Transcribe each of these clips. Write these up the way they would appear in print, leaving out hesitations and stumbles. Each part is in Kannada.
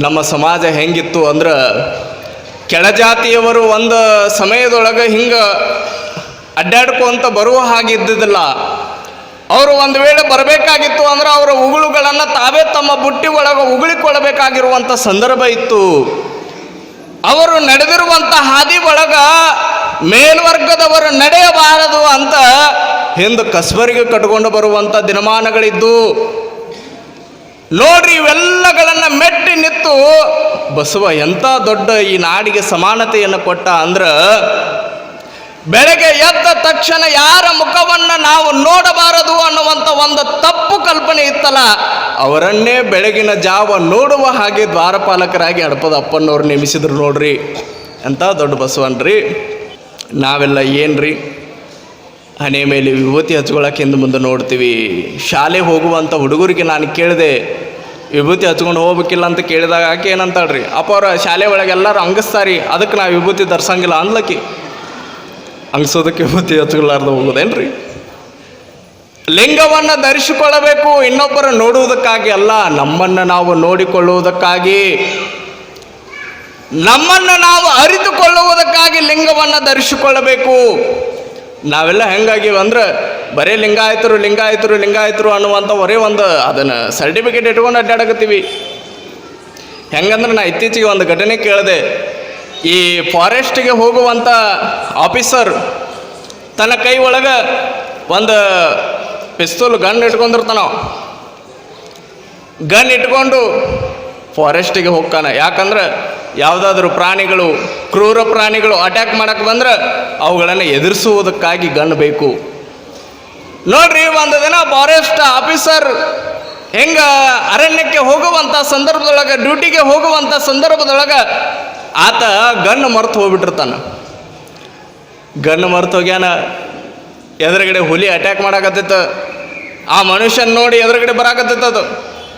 ನಮ್ಮ ಸಮಾಜ ಹೆಂಗಿತ್ತು ಅಂದ್ರೆ ಕೆಳಜಾತಿಯವರು ಒಂದು ಸಮಯದೊಳಗೆ ಹಿಂಗೆ ಅಡ್ಡಾಡ್ಕೊಂತ ಬರುವ ಹಾಗೆ ಇದ್ದಿದ್ದಿಲ್ಲ. ಅವರು ಒಂದು ವೇಳೆ ಬರಬೇಕಾಗಿತ್ತು ಅಂದ್ರೆ ಅವರ ಉಗುಳುಗಳನ್ನು ತಾವೇ ತಮ್ಮ ಬುಟ್ಟಿ ಒಳಗೆ ಉಗುಳಿಕೊಳ್ಳಬೇಕಾಗಿರುವಂಥ ಸಂದರ್ಭ ಇತ್ತು. ಅವರು ನಡೆದಿರುವಂಥ ಹಾದಿ ಒಳಗ ಮೇಲ್ವರ್ಗದವರು ನಡೆಯಬಾರದು ಅಂತ ಹಿಂದೆ ಕಸ್ಬರಿಗೆ ಕಟ್ಕೊಂಡು ಬರುವಂಥ ದಿನಮಾನಗಳಿದ್ದು ನೋಡ್ರಿ. ಇವೆಲ್ಲಗಳನ್ನು ಮೆಟ್ಟಿ ನಿಂತು ಬಸವ ಎಂಥ ದೊಡ್ಡ ಈ ನಾಡಿಗೆ ಸಮಾನತೆಯನ್ನು ಕೊಟ್ಟ ಅಂದ್ರೆ, ಬೆಳಗ್ಗೆ ಎದ್ದ ತಕ್ಷಣ ಯಾರ ಮುಖವನ್ನು ನಾವು ನೋಡಬಾರದು ಅನ್ನುವಂಥ ಒಂದು ತಪ್ಪು ಕಲ್ಪನೆ ಇತ್ತಲ್ಲ, ಅವರನ್ನೇ ಬೆಳಗಿನ ಜಾವ ನೋಡುವ ಹಾಗೆ ದ್ವಾರಪಾಲಕರಾಗಿ ಹಡಪದ ಅಪ್ಪನವ್ರು ನೇಮಿಸಿದ್ರು ನೋಡ್ರಿ. ಎಂಥ ದೊಡ್ಡ ಬಸವನ್ರಿ. ನಾವೆಲ್ಲ ಏನ್ರಿ ಹಣೆ ಮೇಲೆ ವಿಭೂತಿ ಹಚ್ಕೊಳಕ್ಕೆ ಹಿಂದೆ ಮುಂದೆ ನೋಡ್ತೀವಿ. ಶಾಲೆ ಹೋಗುವಂಥ ಹುಡುಗರಿಗೆ ನಾನು ಕೇಳಿದೆ, ವಿಭೂತಿ ಹಚ್ಕೊಂಡು ಹೋಗ್ಬೇಕಿಲ್ಲ ಅಂತ ಕೇಳಿದಾಗ ಆಕೆ ಏನಂತಾಳ್ರಿ, ಅಪ್ಪ ಅವ್ರ ಶಾಲೆ ಒಳಗೆ ಎಲ್ಲರೂ ಅಂಗಿಸ್ತಾರಿ, ಅದಕ್ಕೆ ನಾವು ವಿಭೂತಿ ಧರಿಸಂಗಿಲ್ಲ ಅಂದ್ಲಕ್ಕಿ. ಅಂಗಿಸೋದಕ್ಕೆ ವಿಭೂತಿ ಹಚ್ಕೊಲಾರ್ದು ಹೋಗೋದೇನ್ರಿ? ಲಿಂಗವನ್ನು ಧರಿಸಿಕೊಳ್ಳಬೇಕು ಇನ್ನೊಬ್ಬರ ನೋಡುವುದಕ್ಕಾಗಿ ಅಲ್ಲ, ನಮ್ಮನ್ನು ನಾವು ನೋಡಿಕೊಳ್ಳುವುದಕ್ಕಾಗಿ, ನಮ್ಮನ್ನು ನಾವು ಅರಿತುಕೊಳ್ಳುವುದಕ್ಕಾಗಿ ಲಿಂಗವನ್ನು ಧರಿಸಿಕೊಳ್ಳಬೇಕು. ನಾವೆಲ್ಲ ಹೆಂಗಾಗಿವೆ ಅಂದ್ರೆ ಬರೀ ಲಿಂಗಾಯತರು ಲಿಂಗಾಯತರು ಲಿಂಗಾಯತರು ಅನ್ನುವಂಥ ಒರೇ ಒಂದು ಅದನ್ನು ಸರ್ಟಿಫಿಕೇಟ್ ಇಟ್ಕೊಂಡು ಅಡ್ಡಾಡಕತ್ತೀವಿ. ಹೆಂಗಂದ್ರೆ ನಾ ಇತ್ತೀಚೆಗೆ ಒಂದು ಘಟನೆ ಕೇಳಿದೆ. ಈ ಫಾರೆಸ್ಟಿಗೆ ಹೋಗುವಂಥ ಆಫೀಸರ್ ತನ್ನ ಕೈ ಒಳಗೆ ಒಂದು ಪಿಸ್ತೂಲ್ ಗನ್ ಇಟ್ಕೊಂಡಿರ್ತಾನ. ಗನ್ ಇಟ್ಕೊಂಡು ಫಾರೆಸ್ಟಿಗೆ ಹೋಗ್ತಾನ. ಯಾಕಂದ್ರೆ ಯಾವುದಾದ್ರೂ ಪ್ರಾಣಿಗಳು, ಕ್ರೂರ ಪ್ರಾಣಿಗಳು ಅಟ್ಯಾಕ್ ಮಾಡಕ್ಕೆ ಬಂದ್ರೆ ಅವುಗಳನ್ನು ಎದುರಿಸುವುದಕ್ಕಾಗಿ ಗನ್ ಬೇಕು. ನೋಡ್ರಿ, ಒಂದು ದಿನ ಫಾರೆಸ್ಟ್ ಆಫೀಸರ್ ಹೆಂಗೆ ಅರಣ್ಯಕ್ಕೆ ಹೋಗುವಂಥ ಸಂದರ್ಭದೊಳಗೆ, ಡ್ಯೂಟಿಗೆ ಹೋಗುವಂಥ ಸಂದರ್ಭದೊಳಗೆ ಆತ ಗನ್ ಮರೆತು ಹೋಗ್ಬಿಟ್ಟಿರ್ತಾನೆ. ಗನ್ ಮರೆತು ಹೋಗ್ಯಾನ. ಎದುರುಗಡೆ ಹುಲಿ ಅಟ್ಯಾಕ್ ಮಾಡಾಕತ್ತಿತ್ತು. ಆ ಮನುಷ್ಯನ ನೋಡಿ ಎದುರುಗಡೆ ಬರಾಕತ್ತಿತ್ತದು.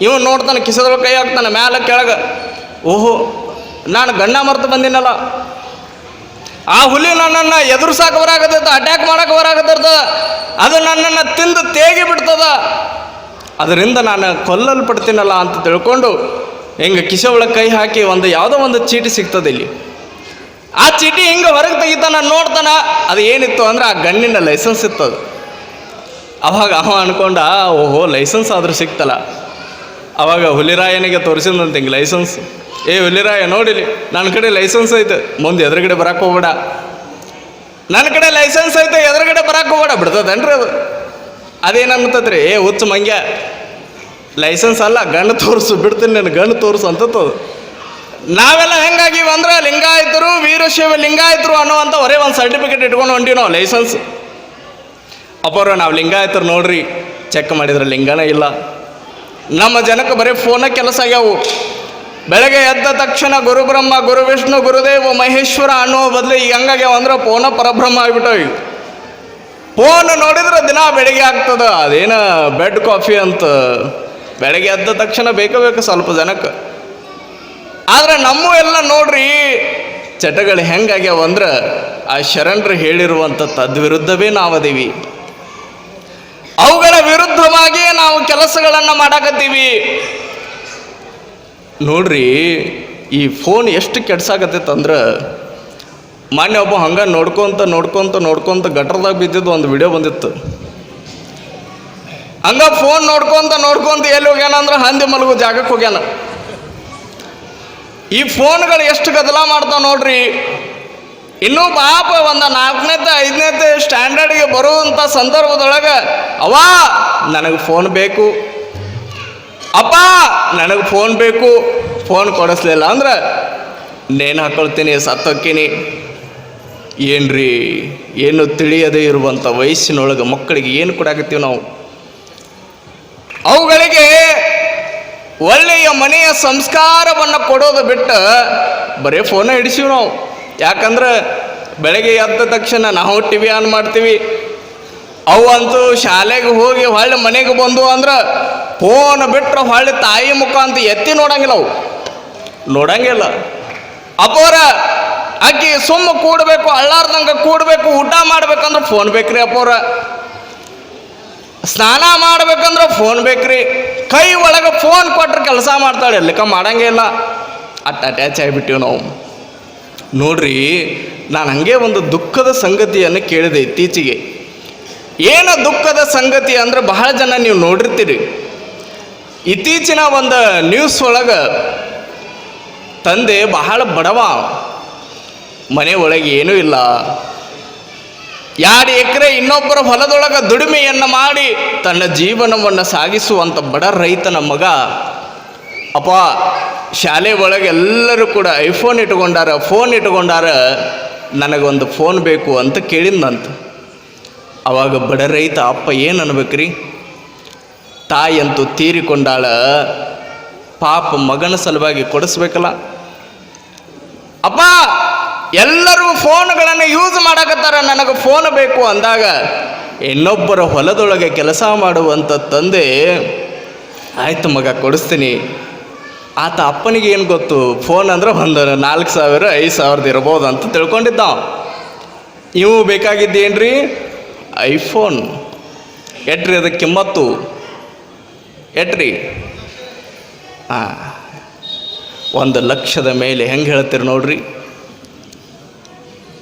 ಇವನು ನೋಡ್ತಾನೆ, ಕಿಸದೊಳಗೆ ಕೈ ಹಾಕ್ತಾನೆ ಮ್ಯಾಲ ಕೆಳಗೆ. ಓಹೋ, ನಾನು ಗಣ್ಣ ಮರೆತು ಬಂದಿನಲ್ಲ. ಆ ಹುಲಿ ನನ್ನನ್ನು ಎದುರ್ಸಾಕ ಬರಾಕತ್ತದ, ಅಟ್ಯಾಕ್ ಮಾಡಕ್ಕೆ ಬರಾಕತ್ತಿರ್ತದ, ಅದು ನನ್ನನ್ನು ತಿಂದು ತೇಗಿ ಬಿಡ್ತದ, ಅದರಿಂದ ನಾನು ಕೊಲ್ಲಲ್ಪಡ್ತೀನಲ್ಲ ಅಂತ ತಿಳ್ಕೊಂಡು ಹಿಂಗೆ ಕಿಸೆ ಒಳಗೆ ಕೈ ಹಾಕಿ ಯಾವುದೋ ಒಂದು ಚೀಟಿ ಸಿಗ್ತದೆ ಇಲ್ಲಿ. ಆ ಚೀಟಿ ಹಿಂಗೆ ಹೊರಗೆ ತೆಗಿತಾನ, ನೋಡ್ತಾನ. ಅದು ಏನಿತ್ತು ಅಂದ್ರೆ ಆ ಗಣ್ಣಿನ ಲೈಸೆನ್ಸ್ ಇತ್ತದು. ಅವಾಗ ಅವ ಅನ್ಕೊಂಡ, ಓಹೋ ಲೈಸೆನ್ಸ್ ಆದರೂ ಸಿಕ್ತಲ್ಲ. ಅವಾಗ ಹುಲಿರಾಯನಿಗೆ ತೋರಿಸಿದಂತೆ ಹಿಂಗೆ ಲೈಸೆನ್ಸ್. ಏ ಹುಲಿರಾಯ ನೋಡಿಲಿ, ನನ್ನ ಕಡೆ ಲೈಸೆನ್ಸ್ ಐತೆ, ಮುಂದೆ ಎದುರುಗಡೆ ಬರಕ್ಕೆ ಹೋಗ್ಬೇಡ. ನನ್ನ ಕಡೆ ಲೈಸೆನ್ಸ್ ಐತೆ, ಎದುರುಗಡೆ ಬರಕ್ಕೆ ಹೋಗ್ಬೇಡ. ಬಿಡ್ತದೇನ್ರಿ ಅದು? ಅದೇನಂತದ್ರಿ, ಏ ಹುಚ್ಚು ಮಂಗ್ಯ, ಲೈಸೆನ್ಸ್ ಅಲ್ಲ, ಗಣ್ಣು ತೋರಿಸು, ಬಿಡ್ತೀನಿ ನಾನು, ಗಣ್ಣು ತೋರಿಸು ಅಂತದ್ದು. ನಾವೆಲ್ಲ ಹೆಂಗಾಗಿವಿ ಅಂದ್ರೆ ಲಿಂಗಾಯತರು, ವೀರಶೈವ ಲಿಂಗಾಯತರು ಅನ್ನುವಂಥ ಒರೇ ಒಂದು ಸರ್ಟಿಫಿಕೇಟ್ ಇಟ್ಕೊಂಡು ಹೊಂಟಿವಿ ನಾವು, ಲೈಸೆನ್ಸ್. ಅಪ್ಪವ್ರ ನಾವು ಲಿಂಗಾಯತರು ನೋಡ್ರಿ, ಚೆಕ್ ಮಾಡಿದ್ರೆ ಲಿಂಗನೇ ಇಲ್ಲ. ನಮ್ಮ ಜನಕ್ಕೆ ಬರೀ ಫೋನ ಕೆಲಸ ಆಗ್ಯಾವು. ಬೆಳಗ್ಗೆ ಎದ್ದ ತಕ್ಷಣ ಗುರು ಬ್ರಹ್ಮ, ಗುರು ವಿಷ್ಣು, ಗುರುದೇವ ಮಹೇಶ್ವರ ಅನ್ನೋ ಬದಲು ಈಗ ಹಂಗಾಗ್ಯಾವ ಅಂದ್ರೆ ಫೋನ ಪರಬ್ರಹ್ಮ ಆಗಿಬಿಟ್ಟವು. ಫೋನ್ ನೋಡಿದ್ರೆ ದಿನ ಬೆಳಿಗ್ಗೆ ಆಗ್ತದೆ. ಅದೇನು ಬೆಡ್ ಕಾಫಿ ಅಂತ ಬೆಳಗ್ಗೆ ಎದ್ದ ತಕ್ಷಣ ಬೇಕು ಸ್ವಲ್ಪ ಜನಕ್ಕೆ. ಆದರೆ ನಮ್ಮ ಎಲ್ಲ ನೋಡ್ರಿ ಚಟಗಳು ಹೆಂಗಾಗ್ಯಾವ ಅಂದ್ರೆ ಆ ಶರಣರು ಹೇಳಿರುವಂಥ ತದ್ವಿರುದ್ಧವೇ ನಾವದೀವಿ. ಅವುಗಳ ವಿರುದ್ಧವಾಗಿಯೇ ನಾವು ಕೆಲಸಗಳನ್ನು ಮಾಡಾಕತ್ತೀವಿ. ನೋಡ್ರಿ, ಈ ಫೋನ್ ಎಷ್ಟು ಕೆಡ್ಸಾಕತ್ತೈತಂದ್ರೆ, ಮೊನ್ನೆ ಒಬ್ಬ ಹಂಗೆ ನೋಡ್ಕೊತ ಗಟ್ರದಾಗ ಬಿದ್ದಿದ್ದು ಒಂದು ವಿಡಿಯೋ ಬಂದಿತ್ತು. ಹಂಗೆ ಫೋನ್ ನೋಡ್ಕೊತ ಎಲ್ಲಿ ಹೋಗ್ಯಾನಂದ್ರೆ ಹಂದಿ ಮಲಗೋ ಜಾಗಕ್ಕೆ ಹೋಗ್ಯಾನ. ಈ ಫೋನ್ಗಳು ಎಷ್ಟು ಗದ್ದಲ ಮಾಡ್ತಾವ ನೋಡ್ರಿ. ಇನ್ನೂ ಪಾಪ ಒಂದು 4ನೇತೆ 5ನೇತೆ ಸ್ಟ್ಯಾಂಡರ್ಡ್ಗೆ ಬರುವಂಥ ಸಂದರ್ಭದೊಳಗೆ, ಅವ್ವ ನನಗೆ ಫೋನ್ ಬೇಕು, ಅಪ್ಪ ನನಗೆ ಫೋನ್ ಬೇಕು, ಫೋನ್ ಕೊಡಿಸ್ಲಿಲ್ಲ ಅಂದ್ರೆ ನೇಣು ಹಾಕೊಳ್ತೀನಿ, ಸತ್ತೋಕ್ಕಿನಿ. ಏನ್ರಿ, ಏನು ತಿಳಿಯದೇ ಇರುವಂಥ ವಯಸ್ಸಿನೊಳಗೆ ಮಕ್ಕಳಿಗೆ ಏನು ಕೊಡಾಕತ್ತೀವಿ ನಾವು? ಅವುಗಳಿಗೆ ಒಳ್ಳೆಯ ಮನೆಯ ಸಂಸ್ಕಾರವನ್ನು ಕೊಡೋದು ಬಿಟ್ಟು ಬರೀ ಫೋನ ಹಿಡಿಸಿವಿ ನಾವು. ಯಾಕಂದ್ರೆ ಬೆಳಗ್ಗೆ ಎದ್ದ ತಕ್ಷಣ ನಾವು ಟಿವಿ ಆನ್ ಮಾಡ್ತೀವಿ. ಅವು ಅಂತೂ ಶಾಲೆಗೆ ಹೋಗಿ ಹೊಳ್ಳಿ ಮನೆಗೆ ಬಂದು ಅಂದ್ರೆ ಫೋನ್ ಬಿಟ್ಟರೆ ಹೊಳ್ಳಿ ತಾಯಿ ಮುಖ ಅಂತ ಎತ್ತಿ ನೋಡಂಗಿಲ್ಲ. ಅವು ನೋಡಂಗಿಲ್ಲ. ಅಪ್ಪೋರ ಆಕಿ ಸುಮ್ಮ ಕೂಡಬೇಕು, ಅಳ್ಳಾರ್ದಂಗೆ ಕೂಡಬೇಕು, ಊಟ ಮಾಡ್ಬೇಕಂದ್ರೆ ಫೋನ್ ಬೇಕ್ರಿ. ಅಪ್ಪೋರ ಸ್ನಾನ ಮಾಡ್ಬೇಕಂದ್ರೆ ಫೋನ್ ಬೇಕ್ರಿ. ಕೈ ಒಳಗೆ ಫೋನ್ ಕೊಟ್ರೆ ಕೆಲಸ ಮಾಡ್ತಾಳೆ, ಎಲ್ಲಿಕ ಮಾಡಂಗೇ ಇಲ್ಲ. ಅಟ್ಯಾಚ್ ಆಗಿಬಿಟ್ಟಿವಿ ನಾವು. ನೋಡ್ರಿ, ನಾನು ಹಾಗೆ ಒಂದು ದುಃಖದ ಸಂಗತಿಯನ್ನು ಕೇಳಿದೆ ಇತ್ತೀಚೆಗೆ. ಏನು ದುಃಖದ ಸಂಗತಿ ಅಂದ್ರೆ, ಬಹಳ ಜನ ನೀವು ನೋಡಿರ್ತೀರಿ, ಇತ್ತೀಚಿನ ಒಂದು ನ್ಯೂಸ್ ಒಳಗೆ ತಂದೆ ಬಹಳ ಬಡವ, ಮನೆ ಒಳಗೆ ಏನೂ ಇಲ್ಲ, 2 ಎಕರೆ ಇನ್ನೊಬ್ಬರ ಹೊಲದೊಳಗೆ ದುಡಿಮೆಯನ್ನು ಮಾಡಿ ತನ್ನ ಜೀವನವನ್ನು ಸಾಗಿಸುವಂಥ ಬಡ ರೈತನ ಮಗ. ಅಪ್ಪ, ಶಾಲೆ ಒಳಗೆ ಎಲ್ಲರೂ ಕೂಡ ಐಫೋನ್ ಇಟ್ಕೊಂಡಾರ, ಫೋನ್ ಇಟ್ಕೊಂಡಾರ, ನನಗೊಂದು ಫೋನ್ ಬೇಕು ಅಂತ ಕೇಳಿದ್ನಂತ. ಅವಾಗ ಬಡ ರೈತ ಅಪ್ಪ ಏನು ಅನ್ಬೇಕ್ರಿ? ತಾಯಿಯಂತೂ ತೀರಿಕೊಂಡಾಳ, ಪಾಪ ಮಗನ ಸಲುವಾಗಿ ಕೊಡಿಸ್ಬೇಕಲ್ಲ. ಅಪ್ಪ, ಎಲ್ಲರೂ ಫೋನ್ಗಳನ್ನು ಯೂಸ್ ಮಾಡಕತ್ತಾರ, ನನಗೆ ಫೋನ್ ಬೇಕು ಅಂದಾಗ ಇನ್ನೊಬ್ಬರ ಹೊಲದೊಳಗೆ ಕೆಲಸ ಮಾಡುವಂಥ ತಂದೆ, ಆಯ್ತು ಮಗ ಕೊಡಿಸ್ತೀನಿ. ಆತ ಅಪ್ಪನಿಗೆ ಏನು ಗೊತ್ತು, ಫೋನ್ ಅಂದ್ರೆ ಒಂದು 4,000 5,000 ಇರ್ಬೋದು ಅಂತ ತಿಳ್ಕೊಂಡಿದ್ದ. ಇವು ಬೇಕಾಗಿದ್ದೇನ್ರಿ? ಐಫೋನ್. ಎಟ್ರಿ ಅದಕ್ಕೆ ಕಿಮ್ಮತ್ತು? ಎಟ್ರಿ? 1,00,000 ಮೇಲೆ. ಹೆಂಗೆ ಹೇಳ್ತೀರಿ ನೋಡ್ರಿ,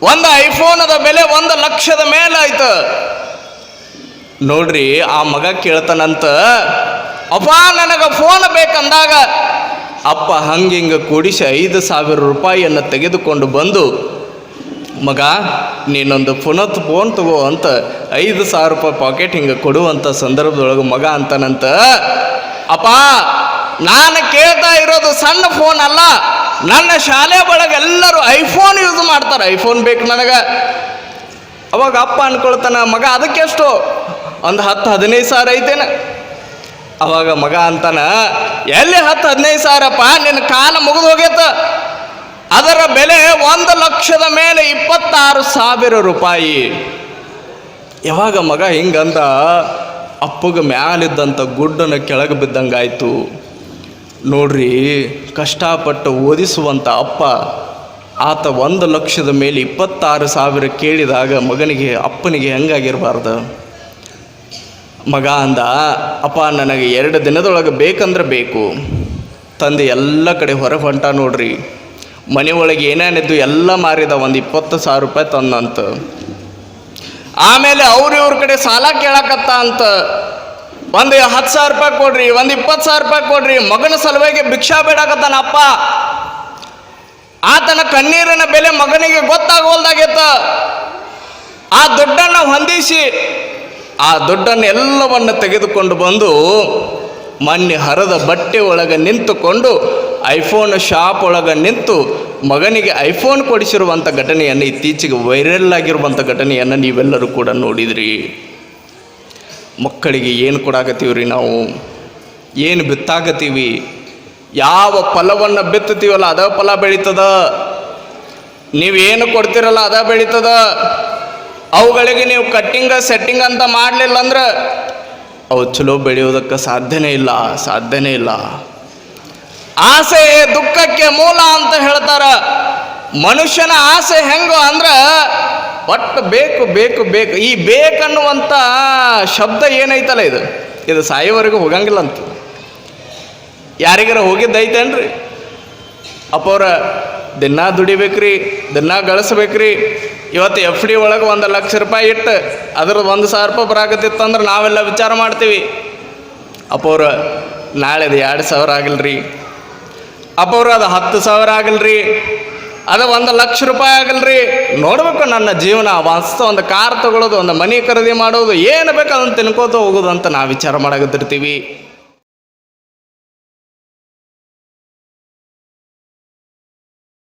ಒಂದು ಐಫೋನದ ಬೆಲೆ 1,00,000 ಮೇಲೆ ಆಯ್ತು. ನೋಡ್ರಿ, ಆ ಮಗ ಕೇಳ್ತಾನಂತ, ಅಪ್ಪ ನನಗೆ ಫೋನ್ ಬೇಕಂದಾಗ ಅಪ್ಪ ಹಂಗೆ ಕೂಡಿಸಿ 5,000 ರೂಪಾಯಿಯನ್ನು ತೆಗೆದುಕೊಂಡು ಬಂದು, ಮಗ ನೀನೊಂದು ಫೋನ್ ತಗೋ ಅಂತ 5,000 ರೂಪಾಯಿ ಪಾಕೆಟ್ ಹಿಂಗೆ ಕೊಡುವಂಥ ಸಂದರ್ಭದೊಳಗೆ ಮಗ ಅಂತಾನಂತ, ಅಪ್ಪ ನಾನು ಕೇಳ್ತಾ ಇರೋದು ಸಣ್ಣ ಫೋನ್ ಅಲ್ಲ, ನನ್ನ ಶಾಲೆ ಒಳಗೆ ಎಲ್ಲರೂ ಐಫೋನ್ ಯೂಸ್ ಮಾಡ್ತಾರೆ, ಐಫೋನ್ ಬೇಕು ನನಗೆ. ಅವಾಗ ಅಪ್ಪ ಅನ್ಕೊಳ್ತಾನ, ಮಗ ಅದಕ್ಕೆಷ್ಟು? ಒಂದು 10-15 ಸಾವಿರ ಐತೇನ? ಅವಾಗ ಮಗ ಅಂತಾನ, ಎಲ್ಲಿ 10-15 ಸಾವಿರಪ್ಪ, ನಿನ್ನ ಕಾಲ ಮುಗಿದು ಹೋಗ್ಯತ. ಅದರ ಬೆಲೆ 1,00,000 ಮೇಲೆ 26,000 ರೂಪಾಯಿ. ಯಾವಾಗ ಮಗ ಹಿಂಗಂದ, ಅಪ್ಪಗೆ ಮ್ಯಾಲಿದ್ದಂಥ ಗುಡ್ಡನ ಕೆಳಗೆ ಬಿದ್ದಂಗಾಯ್ತು. ನೋಡ್ರಿ, ಕಷ್ಟಪಟ್ಟು ಓದಿಸುವಂಥ ಅಪ್ಪ, ಆತ 1,00,000 ಮೇಲೆ 26,000 ಕೇಳಿದಾಗ ಅಪ್ಪನಿಗೆ ಹೆಂಗಾಗಿರಬಾರ್ದು? ಮಗ ಅಂದ, ಅಪ್ಪ ನನಗೆ 2 ದಿನದೊಳಗೆ ಬೇಕಂದ್ರೆ ಬೇಕು. ತಂದೆ ಎಲ್ಲ ಕಡೆ ಹೊರಗೆ ಹೊಂಟ. ನೋಡ್ರಿ, ಮನೆ ಒಳಗೆ ಏನೇನಿದ್ದು ಎಲ್ಲ ಮಾರಿದ, ಒಂದು 20,000 ರೂಪಾಯಿ ತಂದಂತ. ಆಮೇಲೆ ಇವ್ರ ಕಡೆ ಸಾಲ ಕೇಳಕತ್ತ ಅಂತ, ಒಂದು 10,000 ರೂಪಾಯಿ ಕೊಡ್ರಿ, ಒಂದು 20,000 ರೂಪಾಯಿ ಕೊಡ್ರಿ. ಮಗನ ಸಲುವಾಗಿ ಭಿಕ್ಷಾ ಬೇಡಕತ್ತಾನ ಅಪ್ಪ. ಆತನ ಕಣ್ಣೀರಿನ ಬೆಲೆ ಮಗನಿಗೆ ಗೊತ್ತಾಗೋಲ್ದಾಗೈತ. ಆ ದುಡ್ಡನ್ನು ಹೊಂದಿಸಿ ಆ ದುಡ್ಡನ್ನು ಎಲ್ಲವನ್ನು ತೆಗೆದುಕೊಂಡು ಬಂದು ಮೊನ್ನೆ ಹರದ ಬಟ್ಟೆ ಒಳಗೆ ನಿಂತುಕೊಂಡು ಐಫೋನ್ ಶಾಪ್ ಒಳಗೆ ನಿಂತು ಮಗನಿಗೆ ಐಫೋನ್ ಕೊಡಿಸಿರುವಂಥ ಘಟನೆಯನ್ನು, ಇತ್ತೀಚೆಗೆ ವೈರಲ್ ಆಗಿರುವಂಥ ಘಟನೆಯನ್ನು ನೀವೆಲ್ಲರೂ ಕೂಡ ನೋಡಿದ್ರಿ. ಮಕ್ಕಳಿಗೆ ಏನು ಕೊಡಾಕತ್ತೀವ್ರಿ ನಾವು? ಏನು ಬಿತ್ತಾಕತ್ತೀವಿ? ಯಾವ ಫಲವನ್ನು ಬಿತ್ತುತ್ತೀವಲ್ಲ ಅದ ಫಲ ಬೆಳೀತದ. ನೀವೇನು ಕೊಡ್ತೀರಲ್ಲ ಅದ ಬೆಳೀತದ. ಅವುಗಳಿಗೆ ನೀವು ಕಟ್ಟಿಂಗ ಸೆಟ್ಟಿಂಗ್ ಅಂತ ಮಾಡಲಿಲ್ಲ ಅಂದ್ರೆ ಅವು ಚಲೋ ಬೆಳೆಯೋದಕ್ಕೆ ಸಾಧ್ಯನೇ ಇಲ್ಲ. ಆಸೆ ದುಃಖಕ್ಕೆ ಮೂಲ ಅಂತ ಹೇಳ್ತಾರ. ಮನುಷ್ಯನ ಆಸೆ ಹೆಂಗೋ ಅಂದ್ರೆ ಒಟ್ಟು ಬೇಕು. ಈ ಬೇಕನ್ನುವಂಥ ಶಬ್ದ ಏನೈತಲ್ಲ, ಇದು ಸಾಯೋವರೆಗೂ ಹೋಗಂಗಿಲ್ಲ ಅಂತ. ಯಾರಿಗಾರ ಹೋಗಿದ್ದೈತೇನ್ರಿ? ಅಪ್ಪವ್ರ ದಿನ ದುಡಿಬೇಕ್ರಿ, ದಿನ ಗಳಿಸ್ಬೇಕ್ರಿ. ಇವತ್ತು FD ಒಳಗೆ 1,00,000 ರೂಪಾಯಿ ಇಟ್ಟು ಅದ್ರದ್ದು 1,000 ರೂಪಾಯಿ ಬರಾಕತ್ತಿತ್ತು ಅಂದ್ರೆ ನಾವೆಲ್ಲ ವಿಚಾರ ಮಾಡ್ತೀವಿ. ಅಪ್ಪವ್ರ ನಾಳೆದು 2,000 ಆಗಿಲ್ರಿ, ಅಪ್ಪವ್ರು ಅದು 10,000 ಆಗಿಲ್ರಿ, ಅದು 1,00,000 ರೂಪಾಯಿ ಆಗಲ್ರಿ. ನೋಡ್ಬೇಕು ನನ್ನ ಜೀವನ ವಾಸ್ತ ಒಂದು ಕಾರ್ ತಗೊಳ್ಳೋದು, ಒಂದು ಮನೆ ಖರೀದಿ ಮಾಡೋದು, ಏನು ಬೇಕು ಅದನ್ನು ತಿನ್ಕೋತ ಹೋಗೋದು ಅಂತ ನಾವು ವಿಚಾರ ಮಾಡಕತ್ತಿರ್ತೀವಿ.